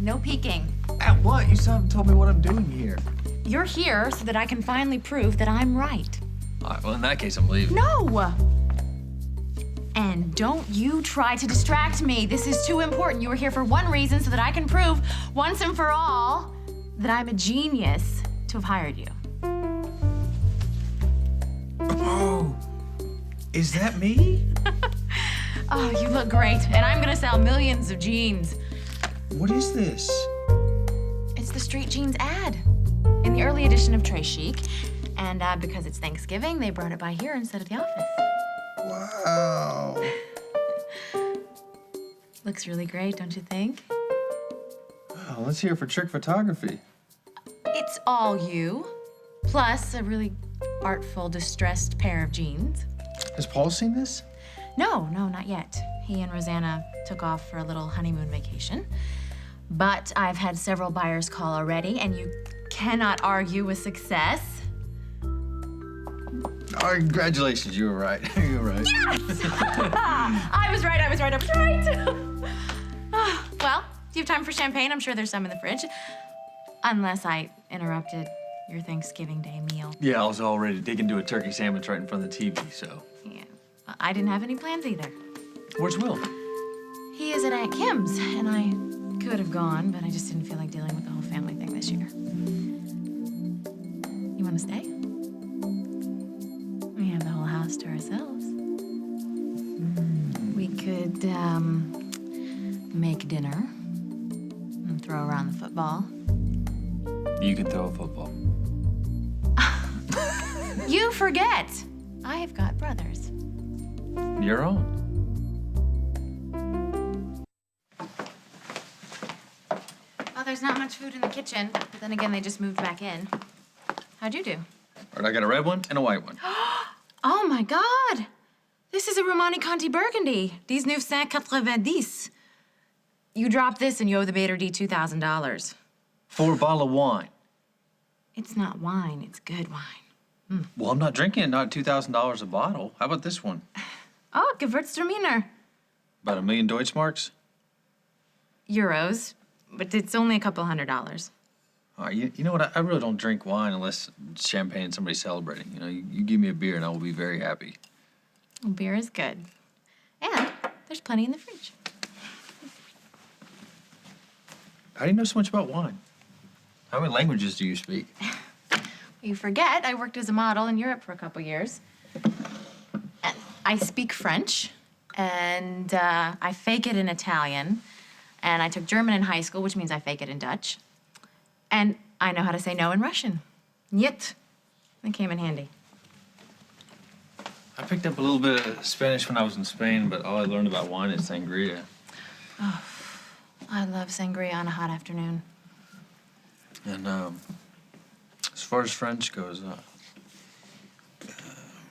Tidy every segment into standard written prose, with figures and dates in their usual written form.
no peeking. At what? You still haven't told me what I'm doing here. You're here so that I can finally prove that I'm right. All right, well, in that case, I'm leaving. No! And don't you try to distract me. This is too important. You are here for one reason, so that I can prove once and for all that I'm a genius to have hired you. Oh, is that me? Oh, you look great, and I'm gonna sell millions of jeans. What is this? It's the Street Jeans ad in the early edition of Trey Chic. And because it's Thanksgiving, they brought it by here instead of the office. Wow. Looks really great, don't you think? Oh, let's hear it for trick photography. It's all you, plus a really artful, distressed pair of jeans. Has Paul seen this? No, not yet. He and Rosanna took off for a little honeymoon vacation. But I've had several buyers call already, and you cannot argue with success. Oh, congratulations, you were right. You were right. Yes! I was right. Well, do you have time for champagne? I'm sure there's some in the fridge. Unless I interrupted your Thanksgiving Day meal. Yeah, I was all ready to dig into a turkey sandwich right in front of the TV, so. Yeah, I didn't have any plans either. Where's Will? He is at Aunt Kim's, and I could have gone, but I just didn't feel like dealing with the whole family thing this year. You want to stay? We have the whole house to ourselves. We could, make dinner and throw around the football. You can throw a football. You forget, I've got brothers. Your own. Well, there's not much food in the kitchen, but then again, they just moved back in. How'd you do? All right, I got a red one and a white one. Oh my God! This is a Romani Conti Burgundy. 1990. You drop this and you owe the Bader D $2,000. For a bottle of wine. It's not wine, it's good wine. Well, I'm not drinking it, not $2,000 a bottle. How about this one? Oh, Gewürztraminer. About $1 million Deutschmarks? Euros, but it's only a couple $100. All right, you know what? I really don't drink wine unless it's champagne and somebody's celebrating. You know, you give me a beer and I will be very happy. Well, beer is good. And there's plenty in the fridge. How do you know so much about wine? How many languages do you speak? You forget, I worked as a model in Europe for a couple years. And I speak French, and I fake it in Italian, and I took German in high school, which means I fake it in Dutch. And I know how to say no in Russian. Niet. That came in handy. I picked up a little bit of Spanish when I was in Spain, but all I learned about wine is sangria. Oh, I love sangria on a hot afternoon. And as far as French goes,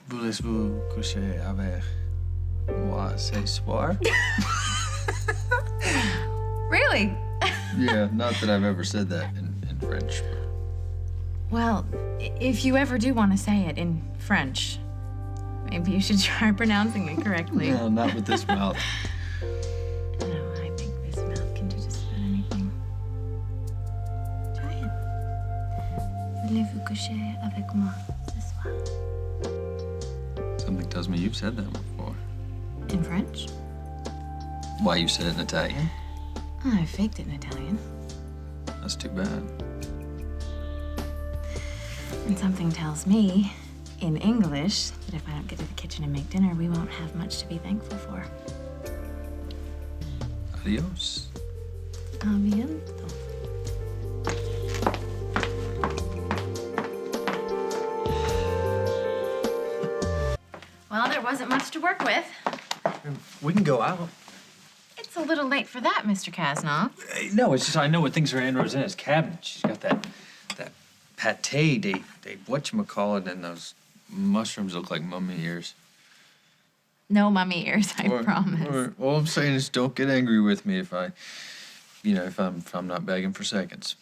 voulez-vous coucher avec moi ce soir? Really? Yeah, not that I've ever said that in French. Well, if you ever do want to say it in French, maybe you should try pronouncing it correctly. No, not with this mouth. No, I think this mouth can do just about anything. Try it. Voulez-vous coucher avec moi ce soir? Something tells me you've said that before. In French? Why, you said it in Italian? Oh, I faked it in Italian. That's too bad. And something tells me, in English, that if I don't get to the kitchen and make dinner, we won't have much to be thankful for. Adios. A bientôt. Well, there wasn't much to work with. We can go out. It's a little late for that, Mr. Kasnoff. No, it's just I know what things are in Rosanna's cabinet. She's got that pate, they whatchamacallit, and those mushrooms look like mummy ears. No mummy ears, I promise. All I'm saying is don't get angry with me if if I'm not begging for seconds.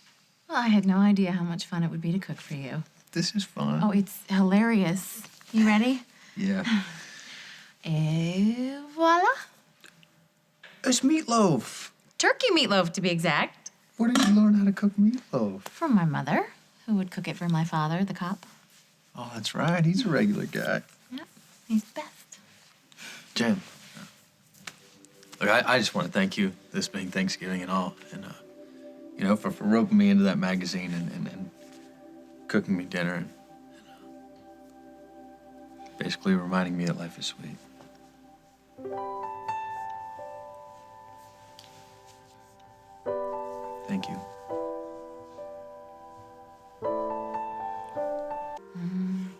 Well, I had no idea how much fun it would be to cook for you. This is fun. Oh, it's hilarious. You ready? Yeah. Et voila. It's meatloaf. Turkey meatloaf, to be exact. Where did you learn how to cook meatloaf? From my mother, who would cook it for my father, the cop. Oh, that's right. He's a regular guy. Yep, he's the best. Jen, look, I just want to thank you, this being Thanksgiving and all, and, for roping me into that magazine and cooking me dinner and basically reminding me that life is sweet. Thank you.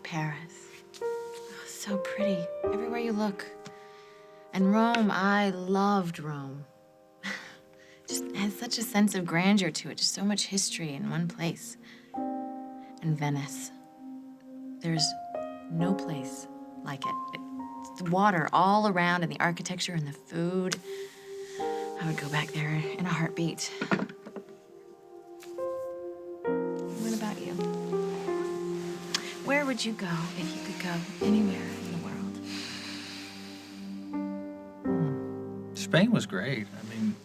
Paris. Oh, so pretty. Everywhere you look. And Rome, I loved Rome. Just has such a sense of grandeur to it, just so much history in one place. And Venice. There's no place like it. It's water all around, and the architecture and the food. I would go back there in a heartbeat. What about you? Where would you go if you could go anywhere in the world? Spain was great. I mean,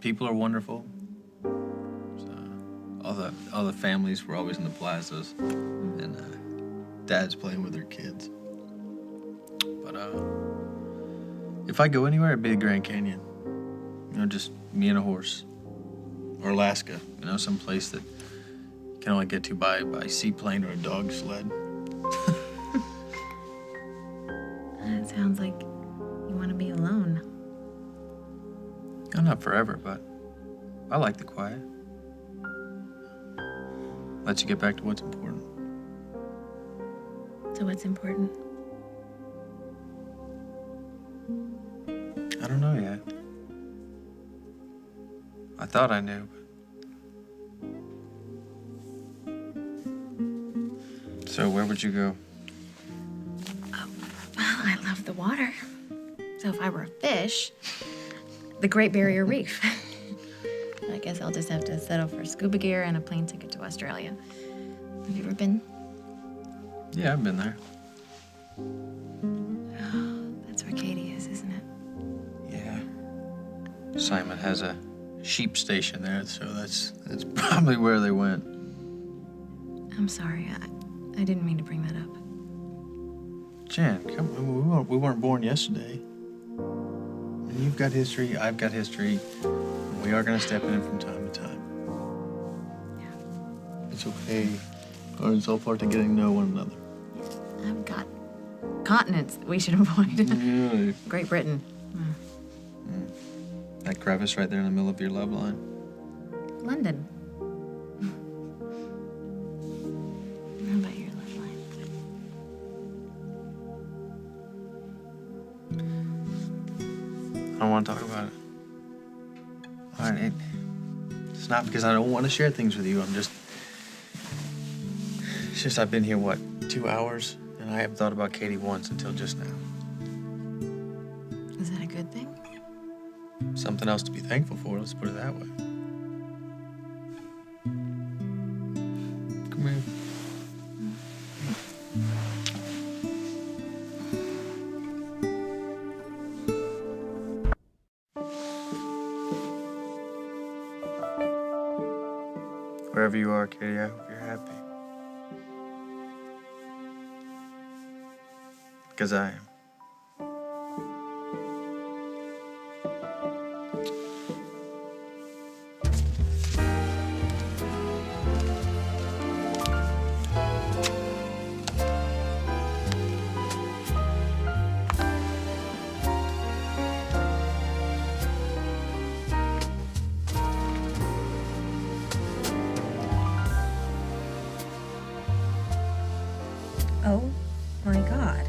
people are wonderful. All the families were always in the plazas, and dads playing with their kids. But if I go anywhere, it'd be the Grand Canyon. Just me and a horse. Or Alaska, some place that you can only get to by seaplane or a dog sled. It sounds like you want to be alone. Oh, not forever, but I like the quiet. Lets you get back to what's important. So what's important? I don't know yet. I thought I knew, but... So where would you go? Well, I love the water. So if I were a fish, the Great Barrier Reef. I guess I'll just have to settle for scuba gear and a plane ticket to Australia. Have you ever been? Yeah, I've been there. Oh, that's where Katie is, isn't it? Yeah. Simon has a sheep station there, so that's probably where they went. I'm sorry. I didn't mean to bring that up. Jan, come on, we weren't born yesterday. And you've got history, I've got history. We are going to step in it from time to time. Yeah. It's okay. We're so far to getting to know one another. I've got continents that we should avoid. Yeah. Great Britain. That crevice right there in the middle of your love line. London. How about your love line? I don't want to talk about it. All right, it's not because I don't want to share things with you. It's just I've been here, 2 hours? And I haven't thought about Katie once until just now. Is that a good thing? Something else to be thankful for, let's put it that way. Come here. Wherever you are, Katie, I hope you're happy. Because I am. Oh my God.